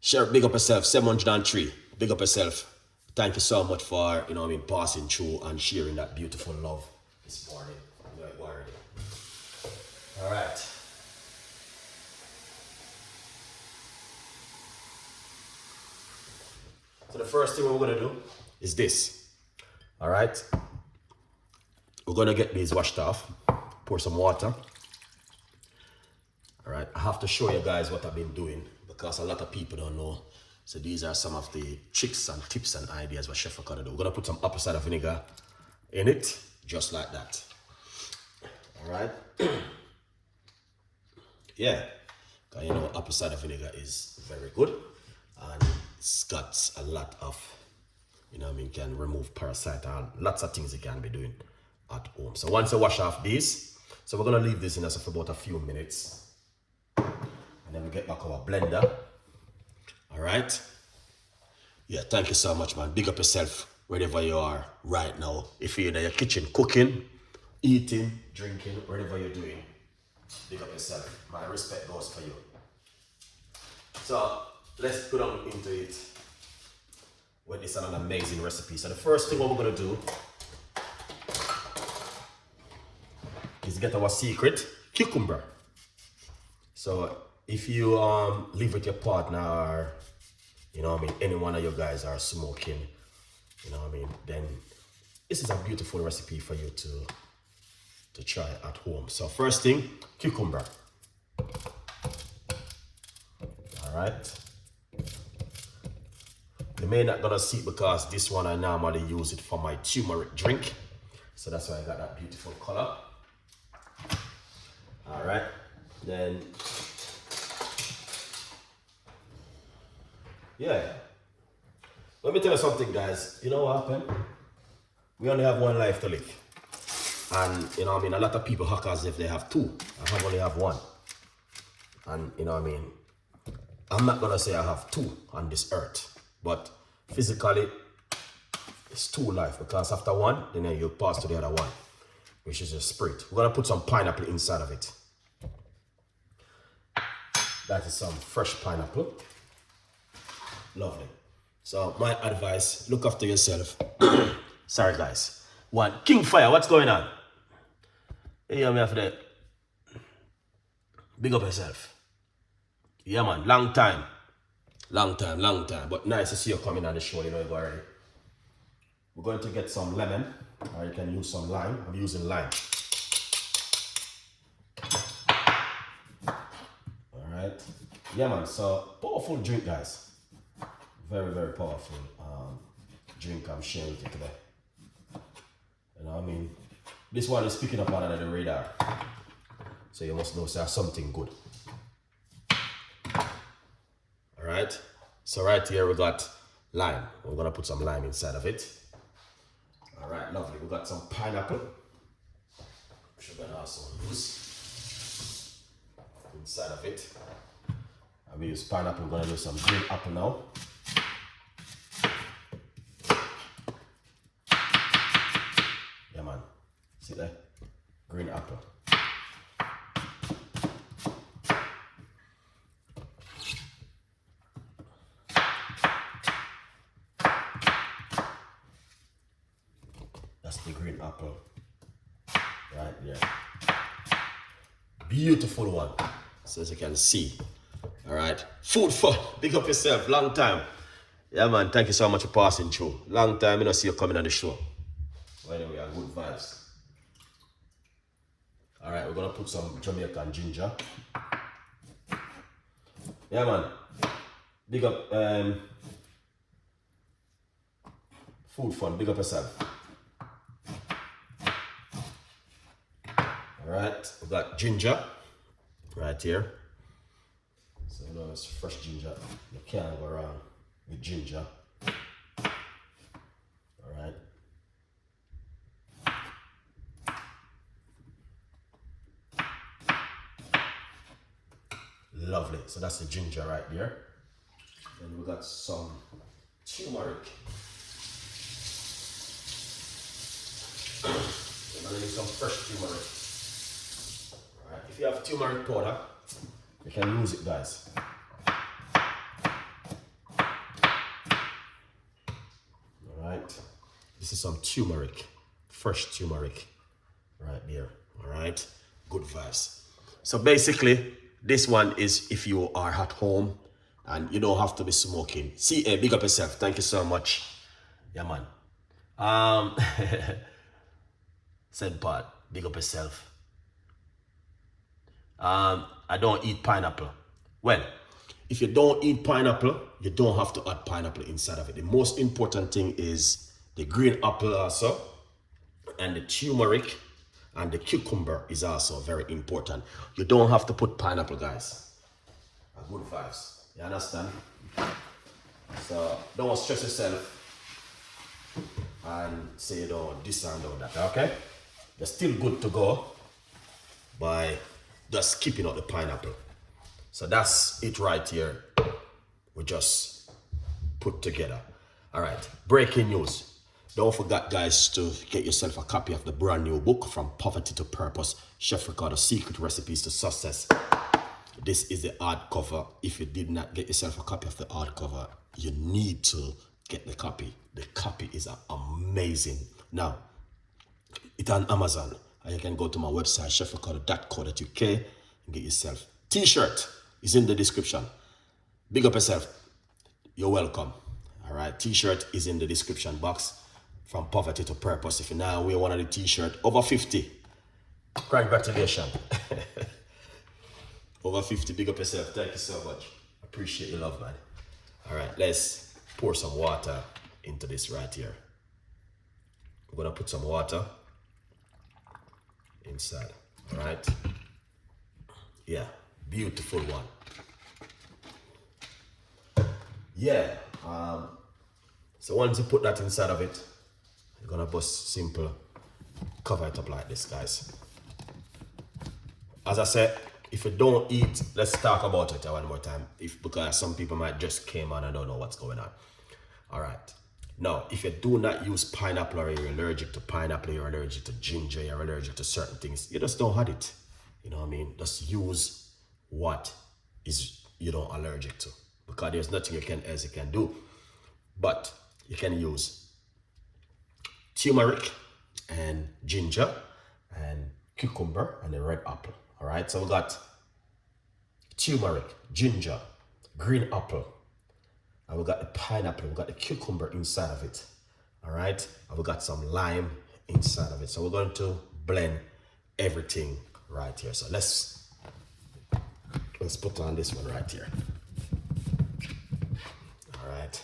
Sheriff, big up yourself, 703. Big up yourself. Thank you so much for, passing through and sharing that beautiful love this morning. All right. So the first thing we're gonna do is this. All right. We're gonna get these washed off. Pour some water. All right. I have to show you guys what I've been doing because a lot of people don't know. So these are some of the tricks and tips and ideas what Chef Ricardo do. We're gonna put some apple cider vinegar in it, just like that. All right. Yeah, because apple cider vinegar is very good and it's got a lot of, can remove parasite and lots of things you can be doing at home. So once you wash off these, so we're gonna leave this in us for about a few minutes and then we get back our blender. All right. Yeah, thank you so much, man. Big up yourself wherever you are right now. If you're in your kitchen cooking, eating, drinking, whatever you're doing, big up yourself. My respect goes for you. So let's put on into it with this an amazing recipe. So the first thing what we're gonna do is get our secret cucumber. So if you live with your partner or any one of you guys are smoking, then this is a beautiful recipe for you to try at home. So first thing, cucumber. All right. You may not gonna see it because this one I normally use it for my turmeric drink. So that's why I got that beautiful color. All right. Then, yeah. Let me tell you something, guys. You know what happened? We only have one life to live. And, a lot of people act as if they have two. I only have one. And, I'm not going to say I have two on this earth. But physically, it's two life. Because after one, then you pass to the other one, which is your spirit. We're going to put some pineapple inside of it. That is some fresh pineapple. Lovely. So my advice, look after yourself. Sorry, guys. One, King Fire, what's going on? Hey, I'm after that. Big up yourself. Yeah, man, long time. Long time. But nice to see you coming on the show, you go already. We're going to get some lemon, or you can use some lime. I'm using lime. All right. Yeah, man, so powerful drink, guys. Very, very powerful drink I'm sharing with you today. This one is picking up under the radar. So you must know there's something good. Alright. So right here we got lime. We're gonna put some lime inside of it. Alright, lovely. We got some pineapple. Which we're gonna also use inside of it. And we use pineapple, we're gonna use some green apple now. See there? Green apple. That's the green apple. Right there. Beautiful one. So as you can see. Alright. Food for big up yourself. Long time. Yeah, man. Thank you so much for passing through. Long time. I don't see you coming on the show. Well, anyway, good vibes. All right, we're gonna put some Jamaican ginger. Yeah, man. Big up food fun. Big up yourself. All right, we got ginger right here. So it's fresh ginger. You can't go wrong with ginger. All right. Lovely. So that's the ginger right there. Then we got some turmeric. We're gonna need some fresh turmeric. Alright, if you have turmeric powder, you can use it, guys. This is some turmeric, fresh turmeric right there. All right, good vibes. So basically, this one is if you are at home and you don't have to be smoking. See, big up yourself. Thank you so much. Yeah, man. Said part, big up yourself. I don't eat pineapple. Well, if you don't eat pineapple, you don't have to add pineapple inside of it. The most important thing is the green apple also, and the turmeric and the cucumber is also very important. You don't have to put pineapple, guys. Good vibes. You understand? So don't stress yourself and say you don't this and all that, okay? You're still good to go by just skipping out the pineapple. So that's it right here. We just put together. All right, breaking news. Don't forget, guys, to get yourself a copy of the brand new book, From Poverty to Purpose, Chef Ricardo Secret Recipes to Success. This is the hardcover. If you did not get yourself a copy of the hardcover, you need to get the copy. The copy is amazing. Now, it's on Amazon. And you can go to my website, chefricardo.co.uk, and get yourself. T-shirt is in the description. Big up yourself. You're welcome. All right, T-shirt is in the description box. From Poverty to Purpose. If you now wear one of the T-shirt, over 50. Congratulations. Over 50, big up yourself. Thank you so much. Appreciate your love, man. All right, let's pour some water into this right here. We're gonna put some water inside. All right. Yeah, beautiful one. Yeah. So once you put that inside of it, you're gonna bust simple, cover it up like this, guys. As I said, if you don't eat, let's talk about it one more time. Because some people might just came on and don't know what's going on. All right. Now, if you do not use pineapple, or you're allergic to pineapple, you're allergic to ginger, you're allergic to certain things, you just don't have it. You know what I mean? Just use what is you don't allergic to, because there's nothing else you can do. But you can use turmeric and ginger and cucumber and the red apple. All right, so we got turmeric, ginger, green apple, and we got the pineapple, we got the cucumber inside of it. All right, and we got some lime inside of it. So we're going to blend everything right here. So let's put on this one right here. All right,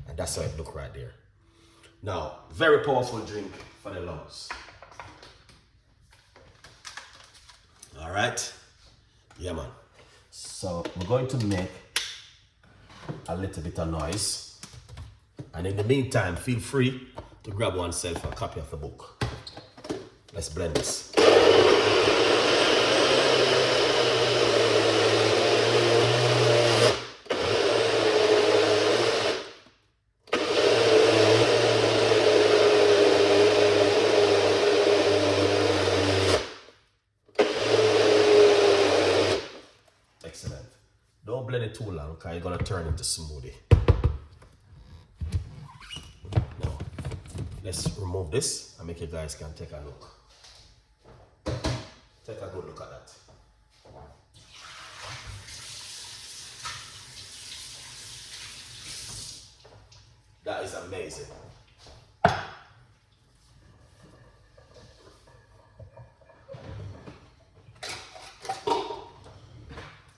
and that's how it look right there. Now, very powerful drink for the lungs. All right, yeah, man. So we're going to make a little bit of noise, and in the meantime, feel free to grab oneself a copy of the book. Let's blend this. Excellent. Don't blend it too long, because you're going to turn into smoothie. Now, let's remove this and make you guys can take a look. Take a good look at that. That is amazing.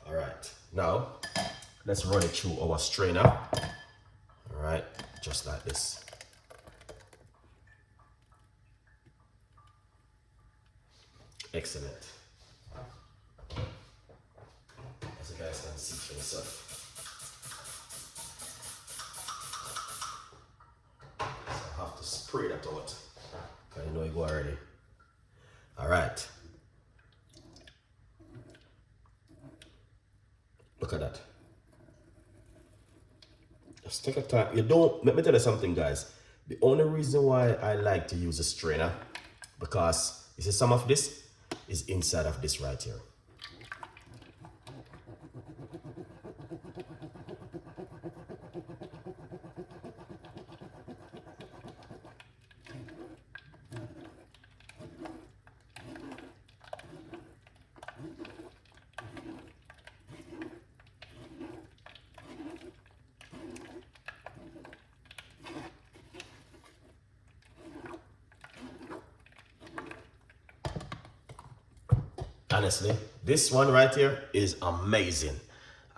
All right, now let's run it through our strainer. All right, just like this. Excellent. As you guys can see for yourself. So I have to spray that out. Okay, you know it go already. All right. Look at that. Just take a time. You don't, let me tell you something, guys. The only reason why I like to use a strainer, because you see some of this is inside of this right here. Honestly, this one right here is amazing.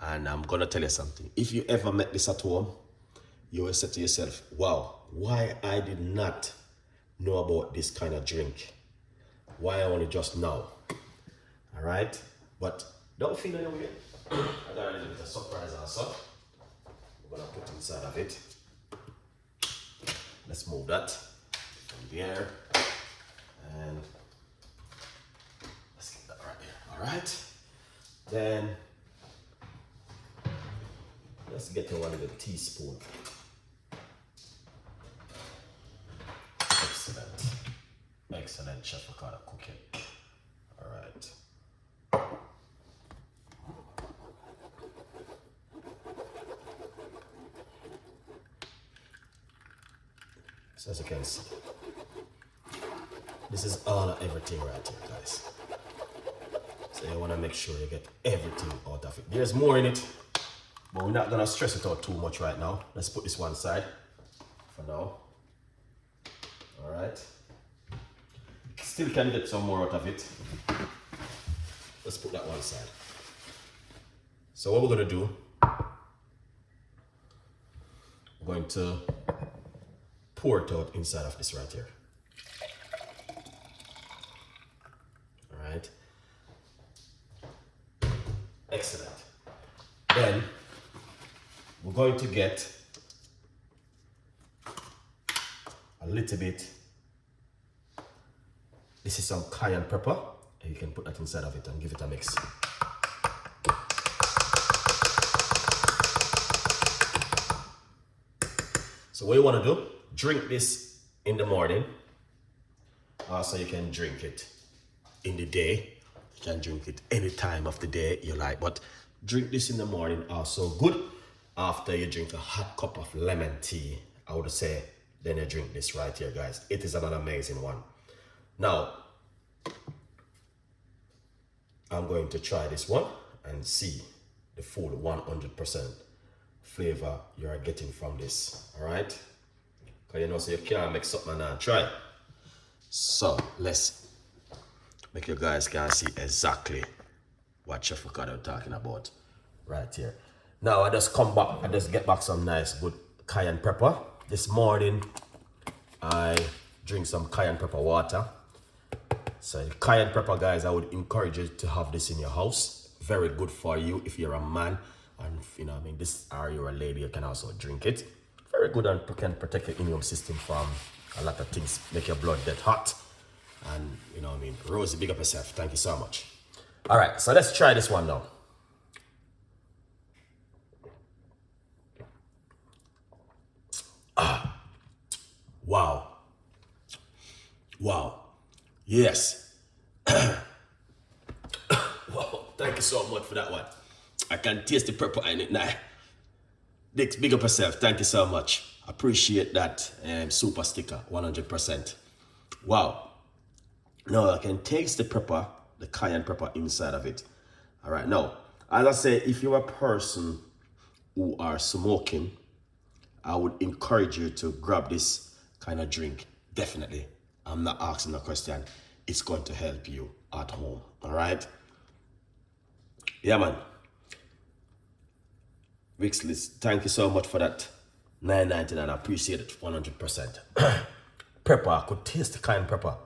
And I'm gonna tell you something. If you ever make this at home, you will say to yourself, wow, why I did not know about this kind of drink? Why only just now? All right, but don't feel any way. I got a little bit of surprise also. We're gonna put inside of it. Let's move that from there, and let's get that right there. All right, then let's get to 1 little teaspoon. Excellent, excellent, Chef Ricardo Cooking. All right. So as you can see, this is all of everything right here, guys. So you want to make sure you get everything out of it. There's more in it, but we're not gonna stress it out too much right now. Let's put this one side for now. All right. Still can get some more out of it. Let's put that one side. So what we're gonna do, we're going to pour it out inside of this right here. All right. Excellent. Then we're going to get a little bit. This is some cayenne pepper, and you can put that inside of it and give it a mix. So what you want to do, drink this in the morning. Also, you can drink it in the day. You can drink it any time of the day you like, but drink this in the morning also good. After you drink a hot cup of lemon tea, I would say, then you drink this right here, guys. It is an amazing one. Now, I'm going to try this one and see the full 100% flavor you are getting from this, all right? Because you know, so you can't make something and try. So let's make you guys can see exactly what Chef Ricardo talking about right here. Now I just come back, I just get back some nice good cayenne pepper. This morning I drink some cayenne pepper water. So cayenne pepper, guys, I would encourage you to have this in your house. Very good for you if you're a man, and you know, I mean, this, or you're a lady, you can also drink it. Very good, and can protect your immune system from a lot of things, make your blood get hot. And you know what I mean, Rosie, big up yourself. Thank you so much. All right, so let's try this one now. Wow. Wow. Yes. Wow. Thank you so much for that one. I can taste the pepper in it now. Dix, big up yourself. Thank you so much. Appreciate that super sticker, 100%. Wow. Now I can taste the pepper, the cayenne pepper inside of it. All right. Now, as I say, if you're a person who are smoking, I would encourage you to grab this kind of drink. Definitely. I'm not asking a question. It's going to help you at home. All right. Yeah, man. Wixley, thank you so much for that. $9.99. I appreciate it 100%. Pepper. I could taste the cayenne pepper.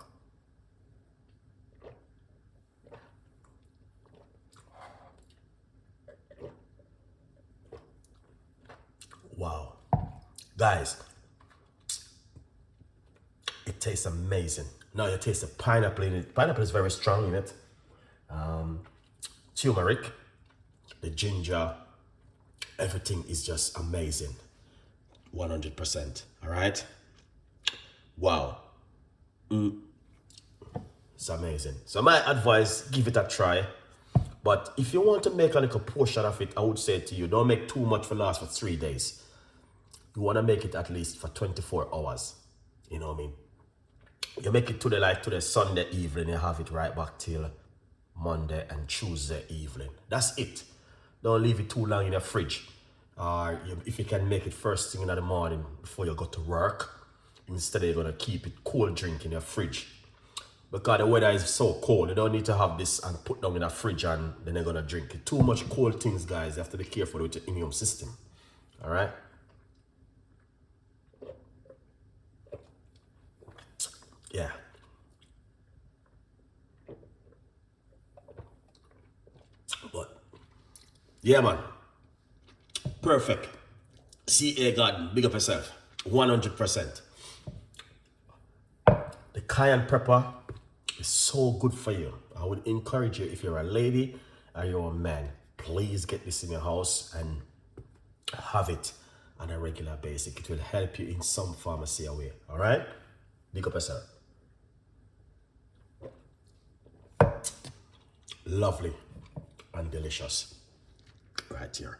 Wow. Guys, it tastes amazing. Now you taste the pineapple in it. Pineapple is very strong in it. Turmeric, the ginger, everything is just amazing. 100%. All right. Wow. It's amazing. So my advice, give it a try. But if you want to make a little portion of it, I would say to you, don't make too much for last for 3 days. You want to make it at least for 24 hours. You know what I mean? You make it to the Sunday evening, you have it right back till Monday and Tuesday evening. That's it. Don't leave it too long in your fridge. Or if you can make it first thing in the morning before you go to work, instead you're going to keep it cold drink in your fridge. Because the weather is so cold. You don't need to have this and put them in a fridge and then they're gonna drink it. Too much cold things, guys. You have to be careful with your immune system. All right. Yeah. But yeah, man. Perfect. CA Garden, big up yourself. 100%. The cayenne pepper is so good for you. I would encourage you, if you're a lady or you're a man, please get this in your house and have it on a regular basis. It will help you in some pharmacy way. All right? Big up yourself. Lovely and delicious right here.